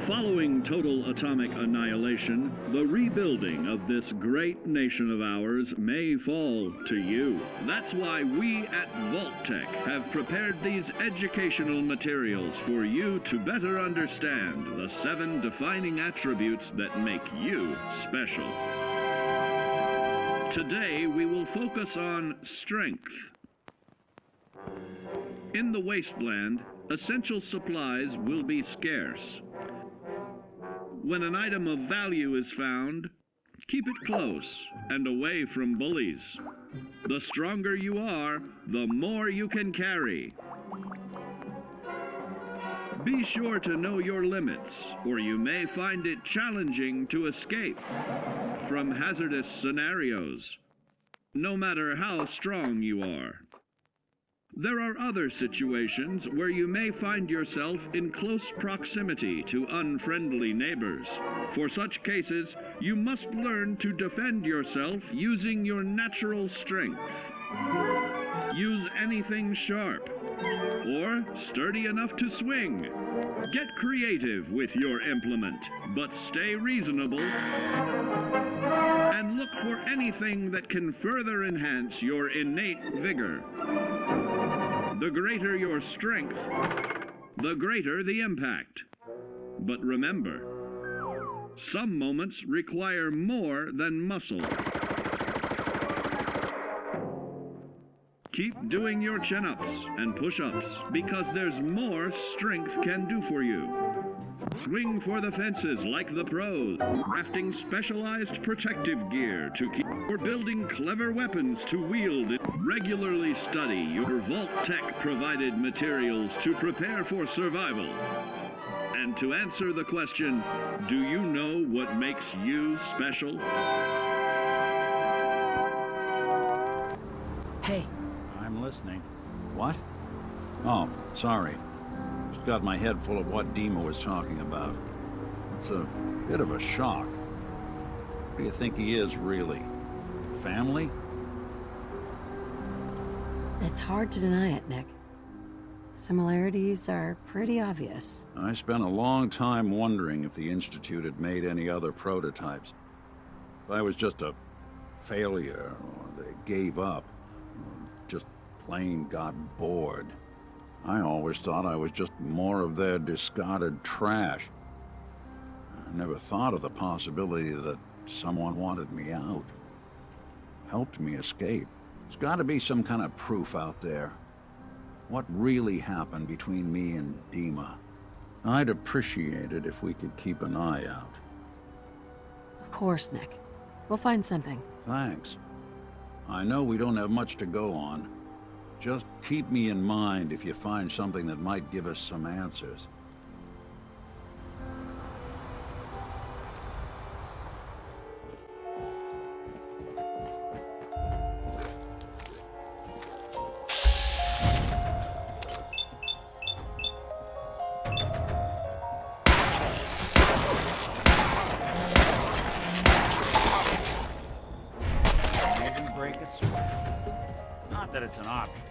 Following total atomic annihilation, the rebuilding of this great nation of ours may fall to you. That's why we at Vault-Tec have prepared these educational materials for you to better understand the 7 defining attributes that make you special. Today, we will focus on strength. In the wasteland, essential supplies will be scarce. When an item of value is found, keep it close and away from bullies. The stronger you are, the more you can carry. Be sure to know your limits, or you may find it challenging to escape from hazardous scenarios, no matter how strong you are. There are other situations where you may find yourself in close proximity to unfriendly neighbors. For such cases, you must learn to defend yourself using your natural strength. Use anything sharp or sturdy enough to swing. Get creative with your implement, but stay reasonable. And look for anything that can further enhance your innate vigor. The greater your strength, the greater the impact. But remember, some moments require more than muscle. Keep doing your chin-ups and push-ups because there's more strength can do for you. Swing for the fences like the pros, crafting specialized protective gear to keep, or building clever weapons to wield. Regularly study your Vault-Tec provided materials to prepare for survival. And to answer the question, do you know what makes you special? Hey. I'm listening. What? Oh, sorry. Just got my head full of what Dima was talking about. It's a bit of a shock. What do you think he is, really? Family? It's hard to deny it, Nick. Similarities are pretty obvious. I spent a long time wondering if the Institute had made any other prototypes. If I was just a failure, or they gave up, or just plain got bored. I always thought I was just more of their discarded trash. I never thought of the possibility that someone wanted me out. Helped me escape. There's got to be some kind of proof out there. What really happened between me and Dima? I'd appreciate it if we could keep an eye out. Of course, Nick. We'll find something. Thanks. I know we don't have much to go on. Just keep me in mind if you find something that might give us some answers. That it's an option.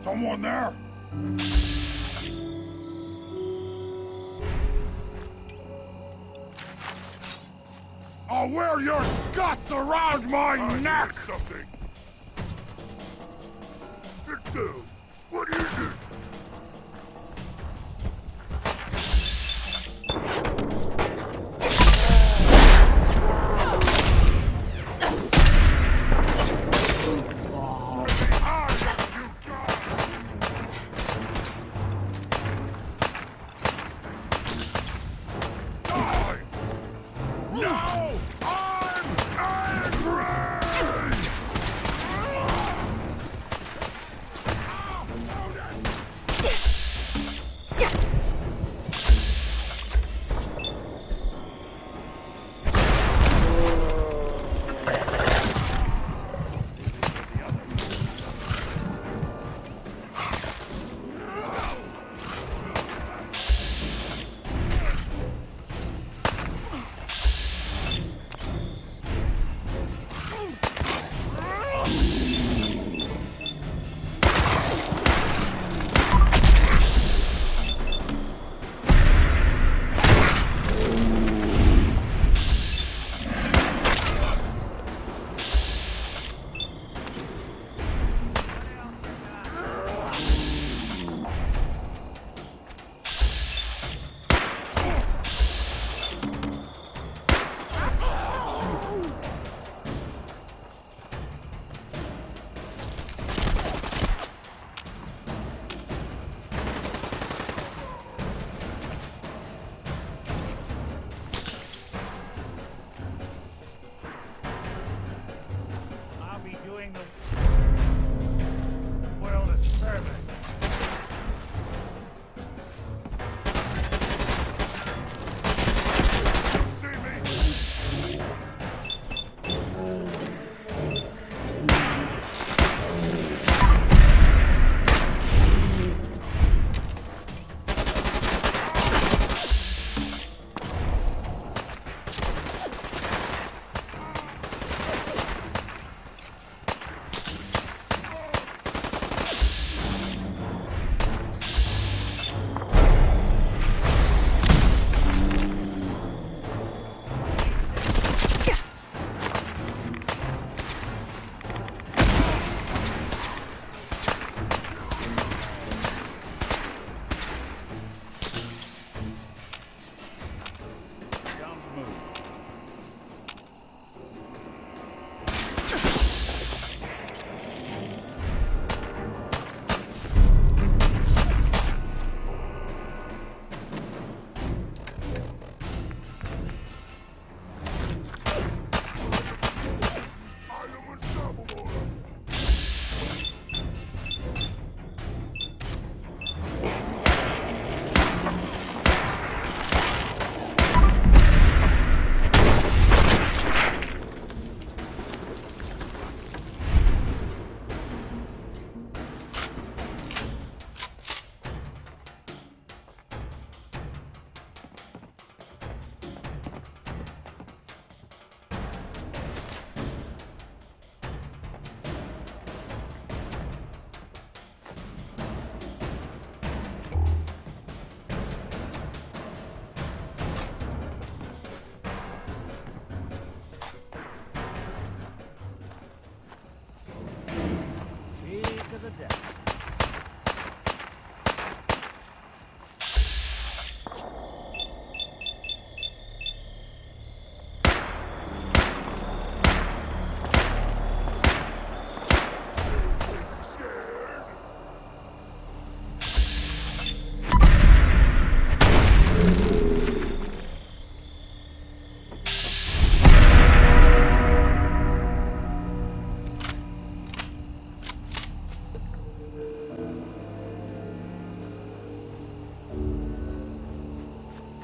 Someone there? I'll wear your guts around my neck! Something. Victor, what is it?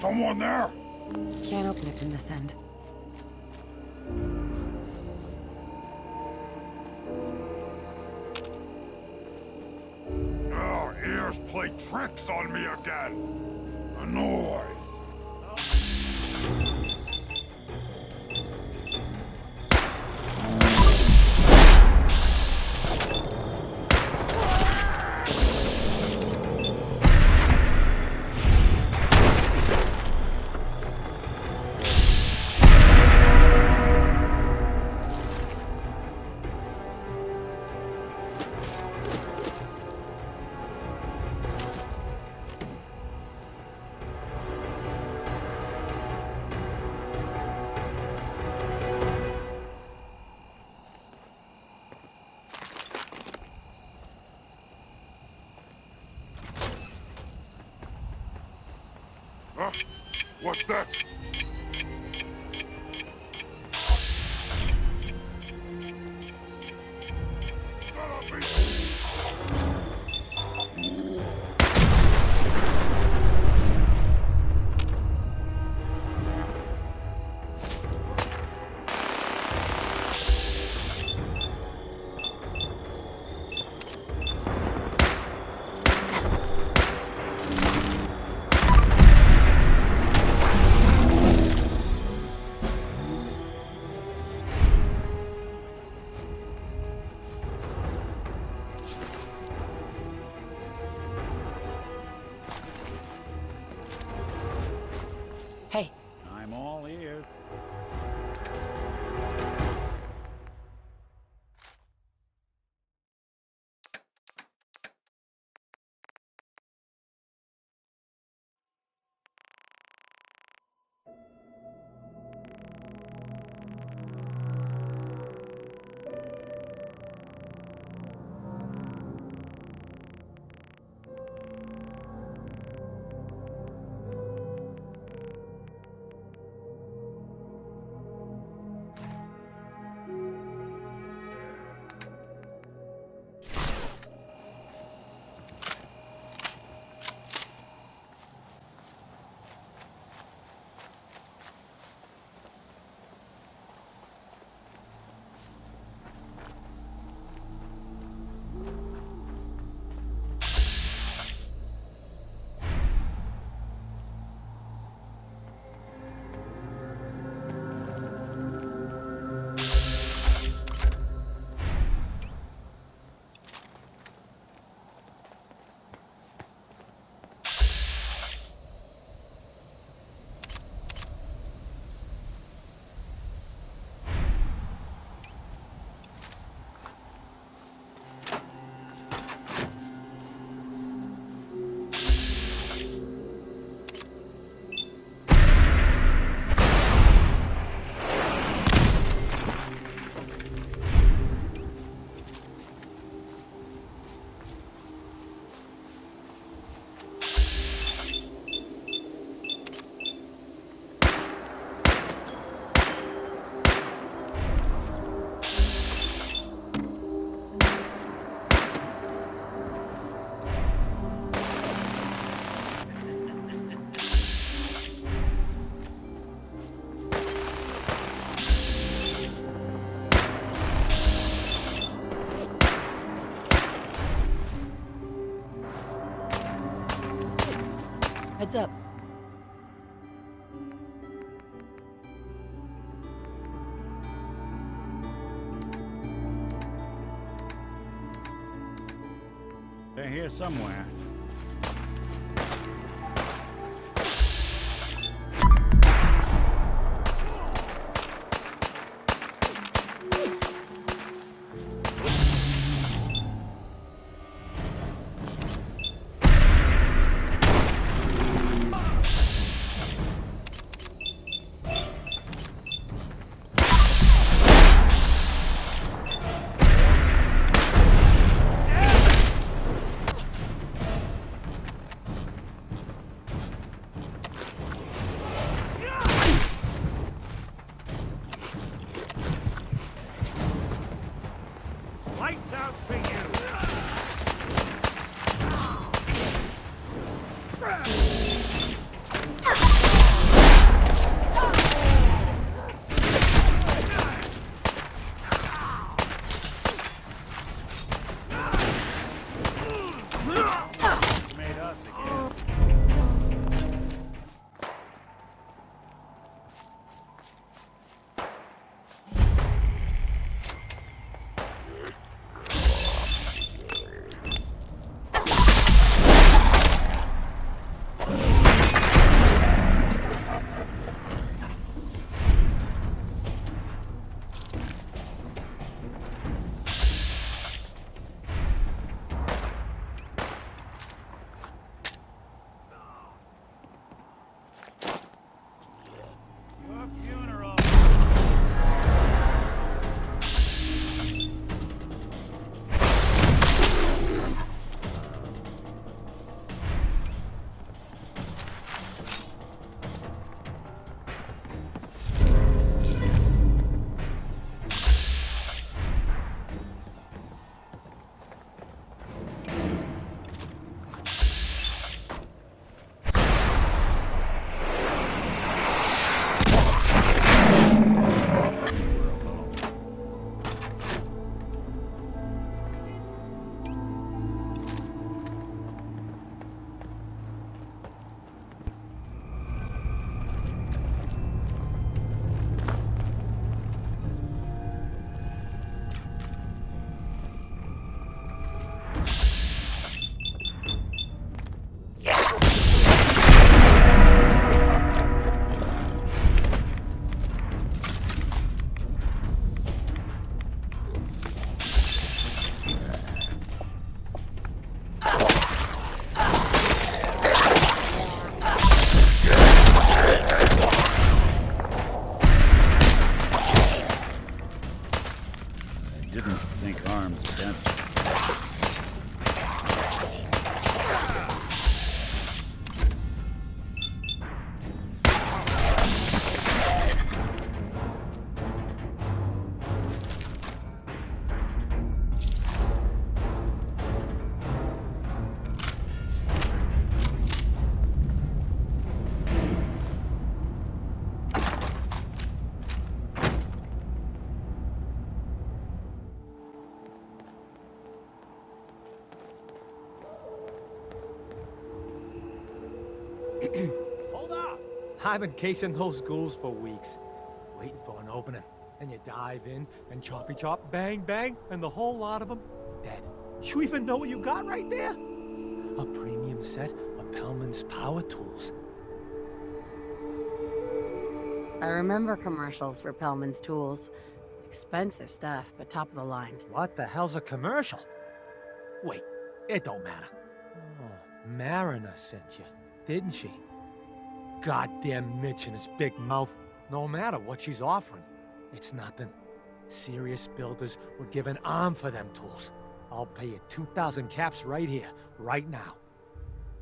Someone there? Can't open it from this end. Oh, ears play tricks on me again. Annoyed. What's that? Hey, I'm all ears. heads up. They're here somewhere. Lights out for you! Made us again. Hold up! I've been casing those ghouls for weeks, waiting for an opening. And you dive in, and choppy chop, bang bang, and the whole lot of them dead. You even know what you got right there? A premium set of Pellman's power tools. I remember commercials for Pellman's tools. Expensive stuff, but top of the line. What the hell's a commercial? Wait, it don't matter. Oh, Mariner sent you, didn't she? Goddamn Mitch and his big mouth. No matter what she's offering, it's nothing. Serious builders would give an arm for them tools. I'll pay you 2,000 caps right here, right now.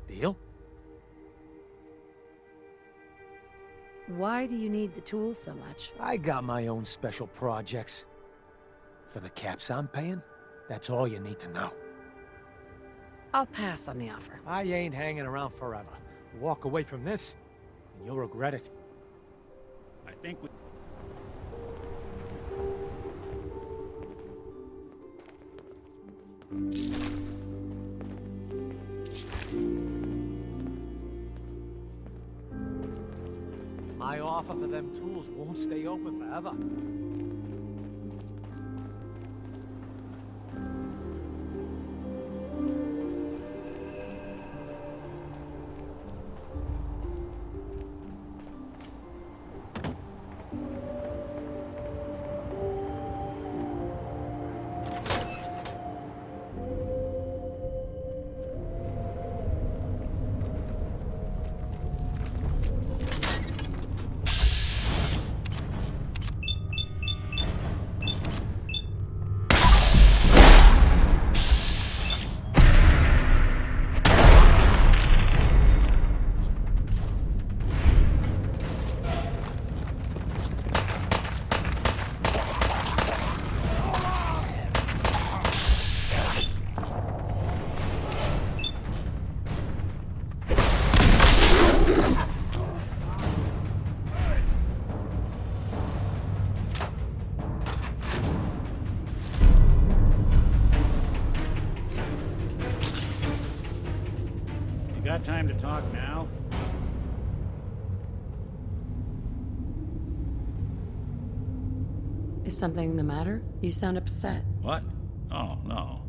Deal? Why do you need the tools so much? I got my own special projects. For the caps I'm paying, that's all you need to know. I'll pass on the offer. I ain't hanging around forever. Walk away from this, and you'll regret it. I think we... My offer for them tools won't stay open forever. Got time to talk now? Is something the matter? You sound upset. What? Oh, no.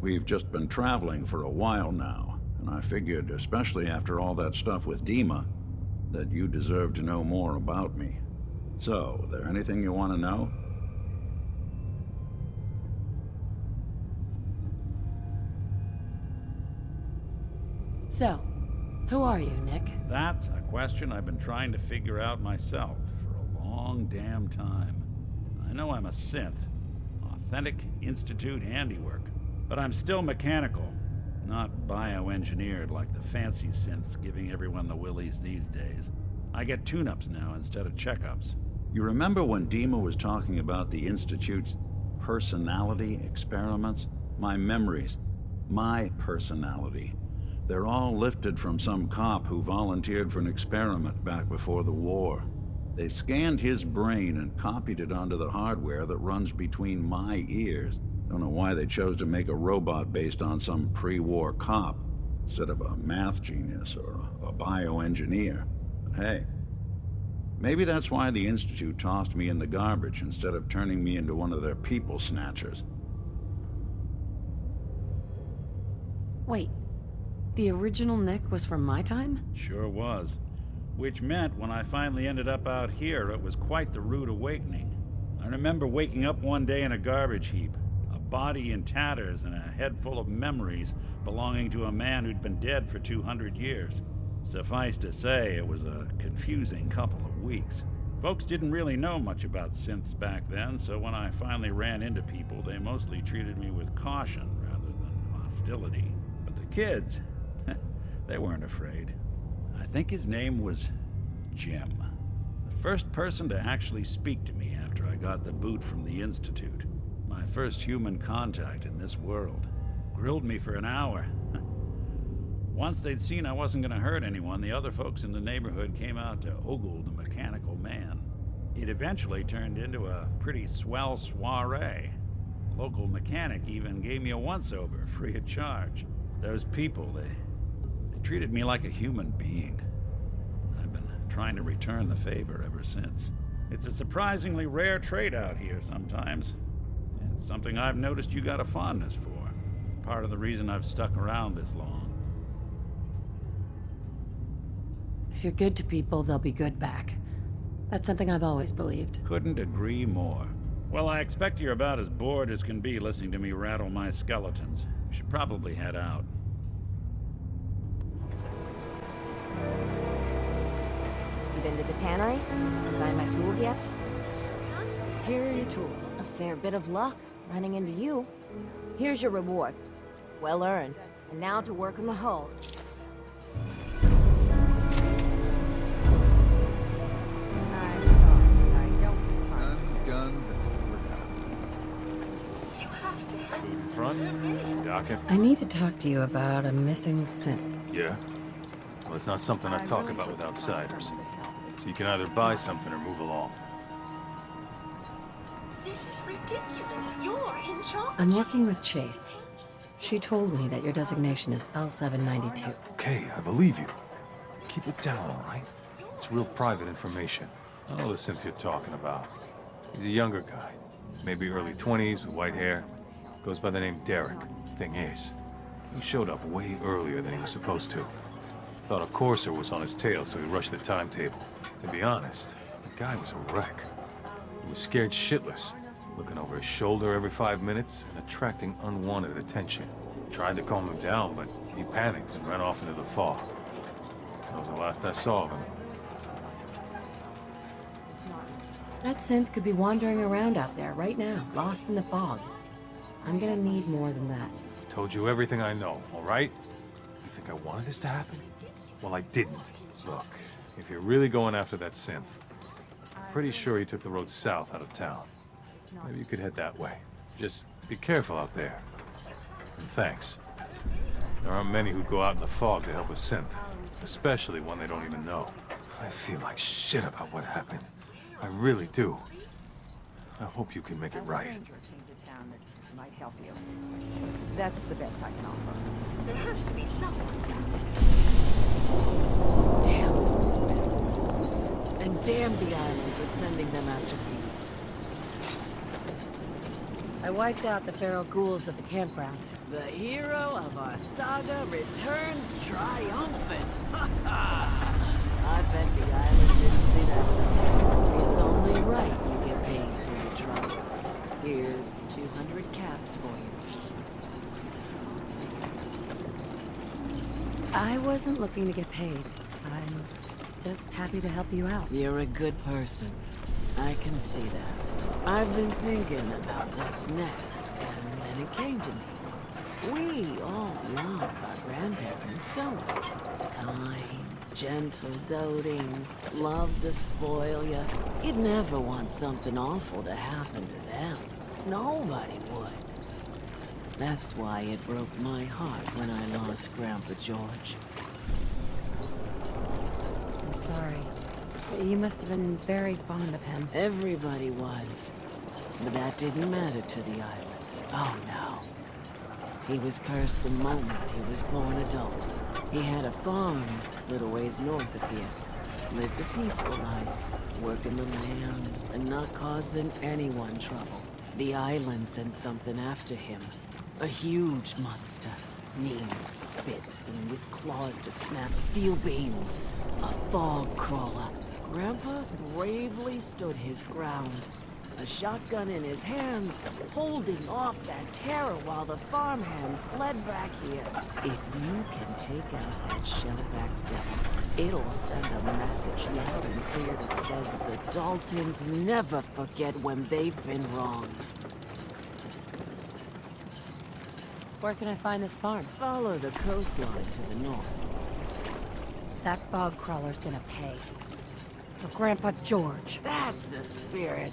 We've just been traveling for a while now, and I figured, especially after all that stuff with Dima, that you deserve to know more about me. So, there anything you want to know? So, who are you, Nick? That's a question I've been trying to figure out myself for a long damn time. I know I'm a synth, authentic Institute handiwork, but I'm still mechanical, not bioengineered like the fancy synths giving everyone the willies these days. I get tune-ups now instead of checkups. You remember when Dima was talking about the Institute's personality experiments? My memories. My personality. They're all lifted from some cop who volunteered for an experiment back before the war. They scanned his brain and copied it onto the hardware that runs between my ears. Don't know why they chose to make a robot based on some pre-war cop instead of a math genius or a bioengineer. But hey, maybe that's why the Institute tossed me in the garbage instead of turning me into one of their people snatchers. Wait, the original Nick was from my time? Sure was. Which meant when I finally ended up out here, it was quite the rude awakening. I remember waking up one day in a garbage heap, a body in tatters and a head full of memories belonging to a man who'd been dead for 200 years. Suffice to say, it was a confusing couple of weeks. Folks didn't really know much about synths back then, so when I finally ran into people, they mostly treated me with caution rather than hostility. But the kids, they weren't afraid. I think his name was Jim. The first person to actually speak to me after I got the boot from the Institute. My first human contact in this world. Grilled me for an hour. Once they'd seen I wasn't going to hurt anyone, the other folks in the neighborhood came out to ogle the mechanical man. It eventually turned into a pretty swell soiree. A local mechanic even gave me a once-over, free of charge. Those people, they treated me like a human being. trying to return the favor ever since. It's a surprisingly rare trait out here sometimes. It's something I've noticed you got a fondness for. Part of the reason I've stuck around this long. If you're good to people, they'll be good back. That's something I've always believed. Couldn't agree more. Well, I expect you're about as bored as can be listening to me rattle my skeletons. You should probably head out. You been to the tannery? Find my tools yet? Here are your tools. A fair bit of luck running into you. Here's your reward. Well earned. And now to work on the hull. Guns, and you have to have in front, docket. I need to talk to you about a missing synth. Yeah? Well, it's not something I talk about with outsiders. So you can either buy something or move along. This is ridiculous. You're in charge. I'm working with Chase. She told me that your designation is L792. Okay, I believe you. Keep it down, all right? It's real private information. I know the synth you're talking about. He's a younger guy. Maybe early 20s with white hair. Goes by the name Derek. Thing is, he showed up way earlier than he was supposed to. Thought a courser was on his tail, so he rushed the timetable. To be honest, the guy was a wreck. He was scared shitless, looking over his shoulder every 5 minutes and attracting unwanted attention. Tried to calm him down, but he panicked and ran off into the fog. That was the last I saw of him. That synth could be wandering around out there right now, lost in the fog. I'm gonna need more than that. I've told you everything I know, all right? You think I wanted this to happen? Well, I didn't. Look, if you're really going after that synth, I'm pretty sure he took the road south out of town. Maybe you could head that way. Just be careful out there. And thanks. There aren't many who'd go out in the fog to help a synth, especially one they don't even know. I feel like shit about what happened. I really do. I hope you can make it right. Might help you. That's the best I can offer. There has to be someone. Damn those fools. And damn the island for sending them after me. I wiped out the feral ghouls at the campground. The hero of our saga returns triumphant. I bet the island didn't see that coming. It's only right you get paid for your troubles. Here's 200 caps for you. I wasn't looking to get paid. I'm just happy to help you out. You're a good person. I can see that. I've been thinking about what's next, and then it came to me. We all love our grandparents, don't we? Kind, gentle, doting, love to spoil you. You'd never want something awful to happen to them. Nobody would. That's why it broke my heart when I lost Grandpa George. I'm sorry. You must have been very fond of him. Everybody was. But that didn't matter to the island. Oh no. He was cursed the moment he was born adult. He had a farm a little ways north of here. Lived a peaceful life, working the land and not causing anyone trouble. The island sent something after him. A huge monster. Mean, spit, and with claws to snap steel beams. A fog crawler. Grandpa bravely stood his ground. A shotgun in his hands, holding off that terror while the farmhands fled back here. If you can take out that shell-backed devil, it'll send a message loud and clear that says the Daltons never forget when they've been wronged. Where can I find this farm? Follow the coastline to the north. That fog crawler's gonna pay. For Grandpa George. That's the spirit.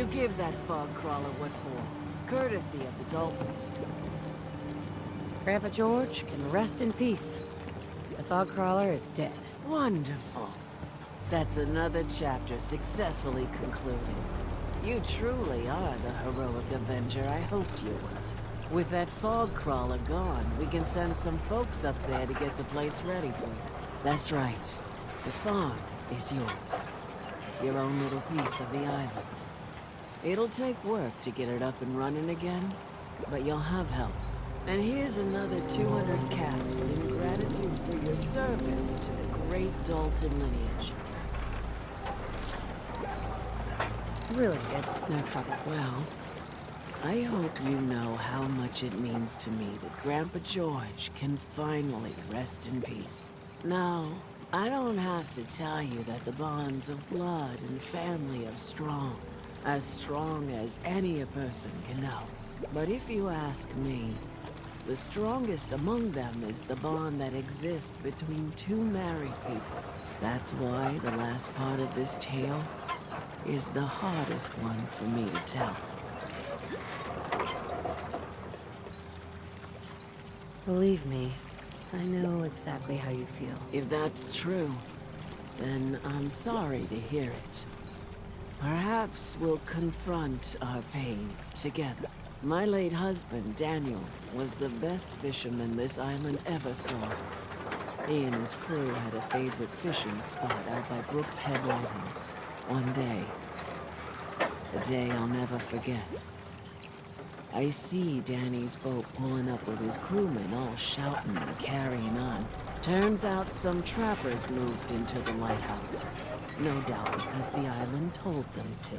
give that fog crawler what for. Courtesy of the Daltons. Grandpa George can rest in peace. The fog crawler is dead. Wonderful. That's another chapter successfully concluded. You truly are the heroic Avenger I hoped you were. With that fog crawler gone, we can send some folks up there to get the place ready for you. That's right. The farm is yours. Your own little piece of the island. It'll take work to get it up and running again, but you'll have help. And here's another 200 caps in gratitude for your service to the great Dalton lineage. Really, it's no trouble. Well, I hope you know how much it means to me that Grandpa George can finally rest in peace. Now, I don't have to tell you that the bonds of blood and family are strong. As strong as any a person can know. But if you ask me, the strongest among them is the bond that exists between two married people. That's why the last part of this tale is the hardest one for me to tell. Believe me, I know exactly how you feel. If that's true, then I'm sorry to hear it. Perhaps we'll confront our pain together. My late husband, Daniel, was the best fisherman this island ever saw. He and his crew had a favorite fishing spot out by Brooks Head Lighthouse. One day, a day I'll never forget. I see Danny's boat pulling up with his crewmen all shouting and carrying on. Turns out some trappers moved into the lighthouse. No doubt because the island told them to.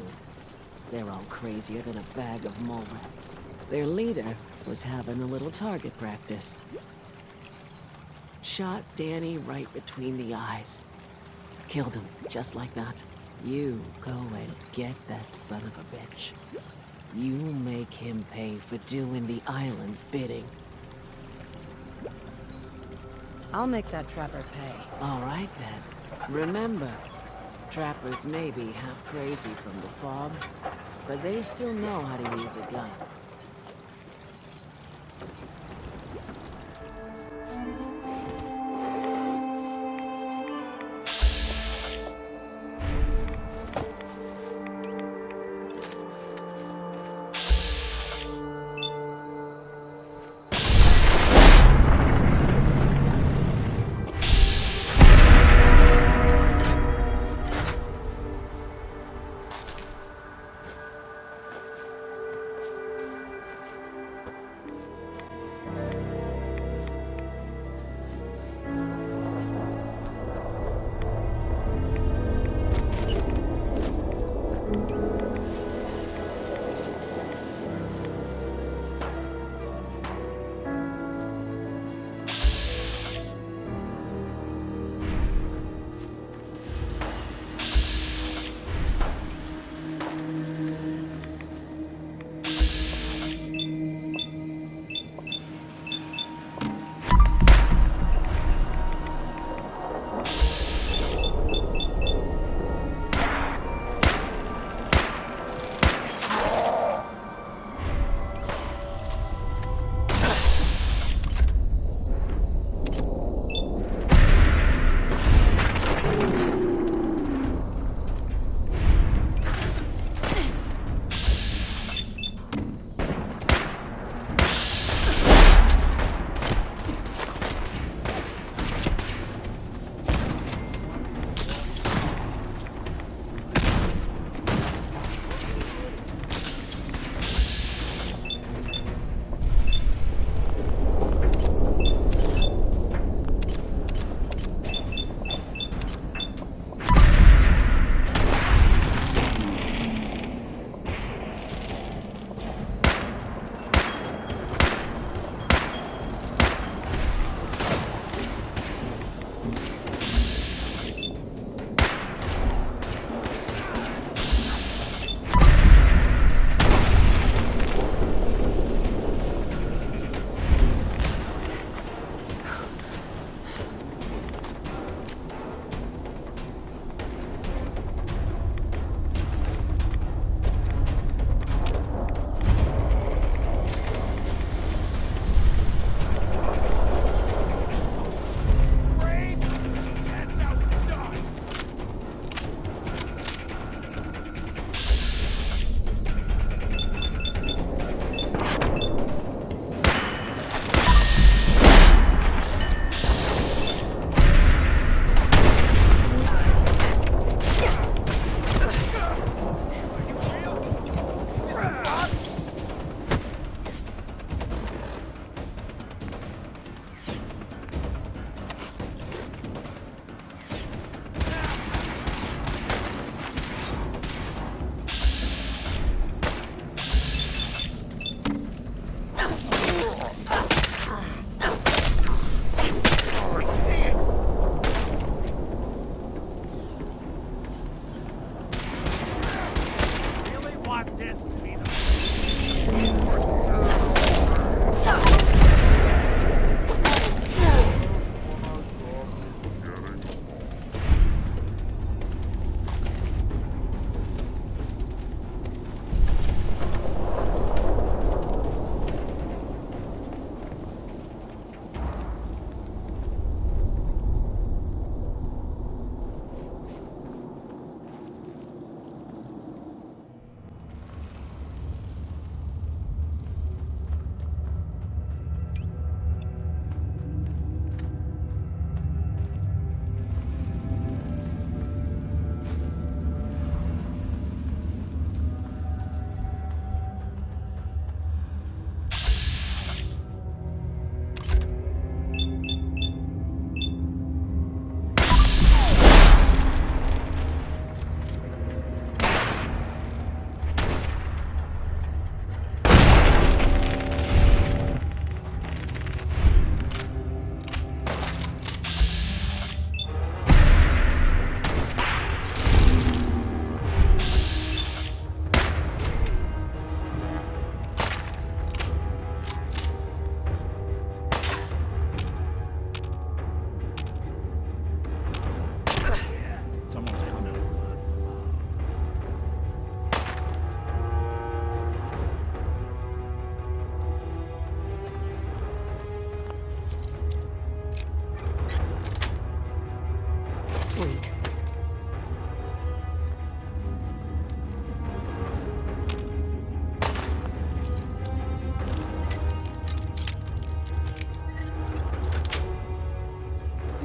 They're all crazier than a bag of mole rats. Their leader was having a little target practice. Shot Danny right between the eyes. Killed him, just like that. You go and get that son of a bitch. You make him pay for doing the island's bidding. I'll make that trapper pay. All right, then. Remember, trappers may be half crazy from the fog, but they still know how to use a gun.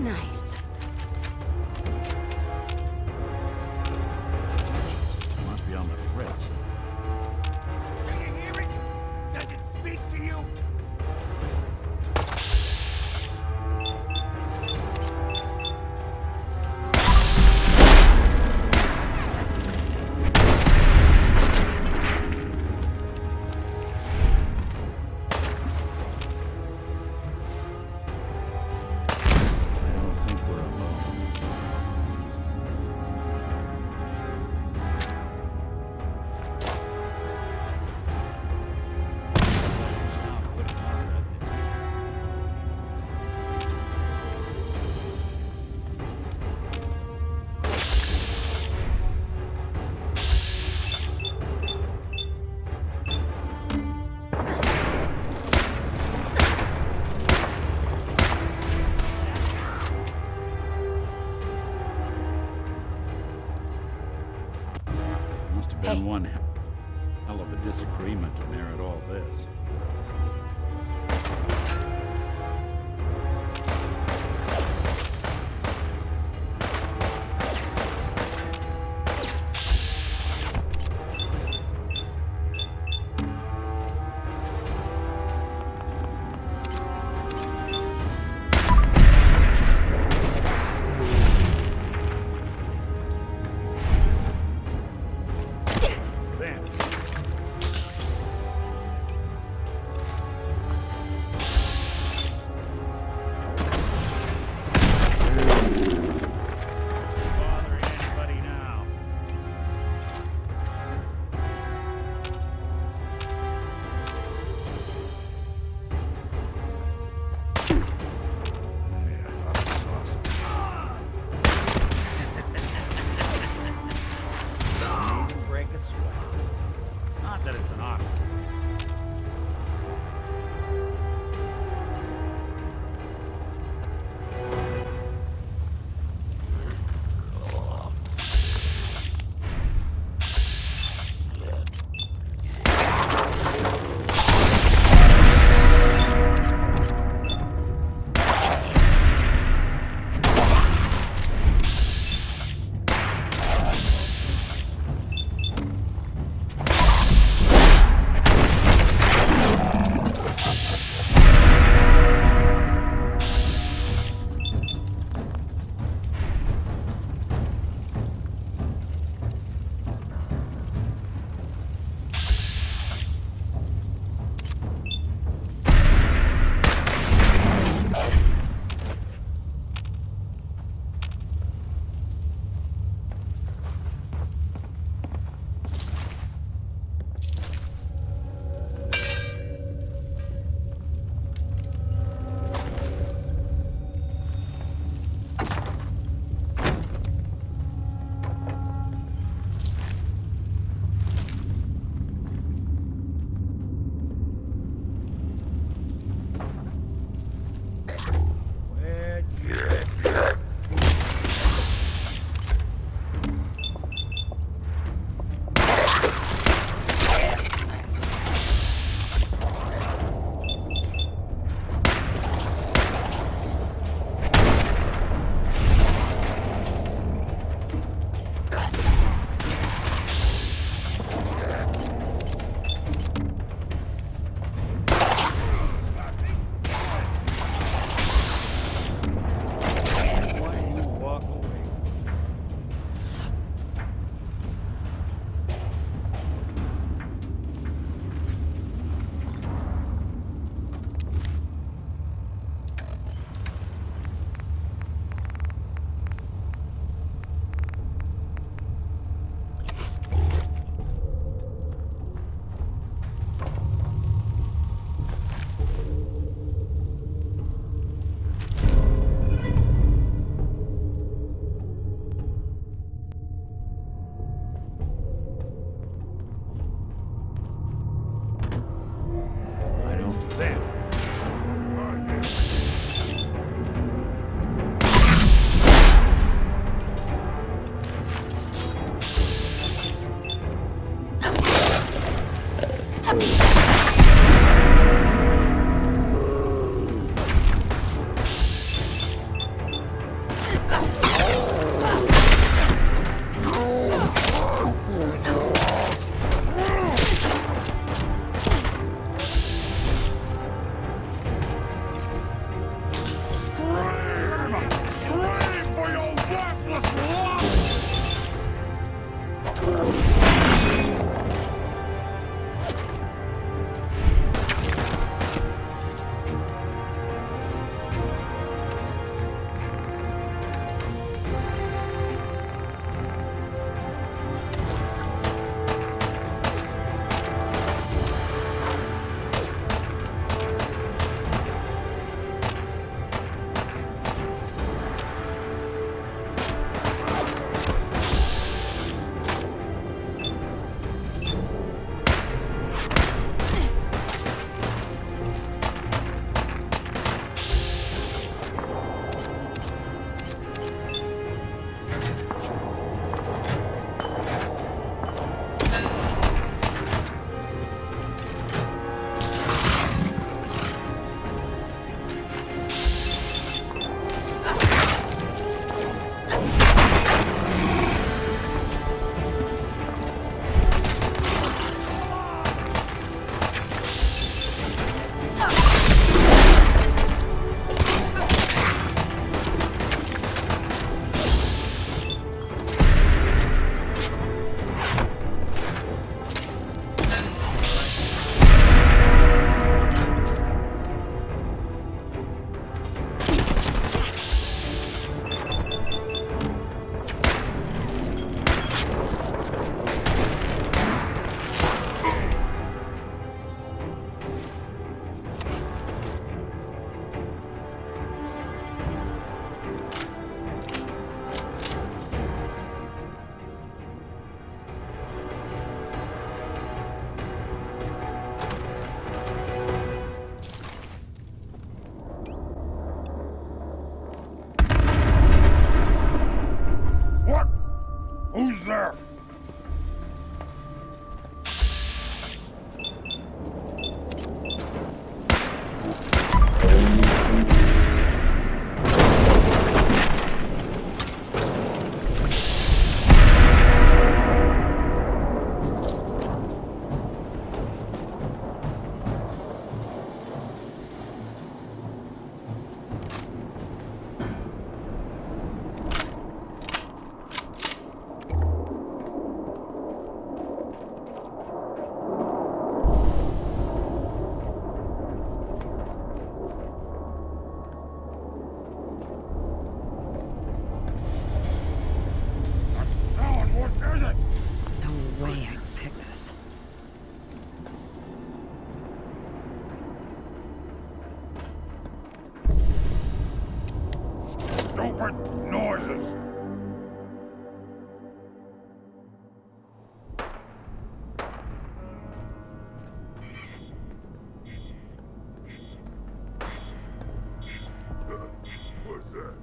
Nice. Must be on the fritz. Do you hear it? Does it speak to you? I don't think we're alone. Must have been one hell of a disagreement to merit all this. Then, stupid noises. What's that?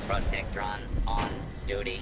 Protectron on duty.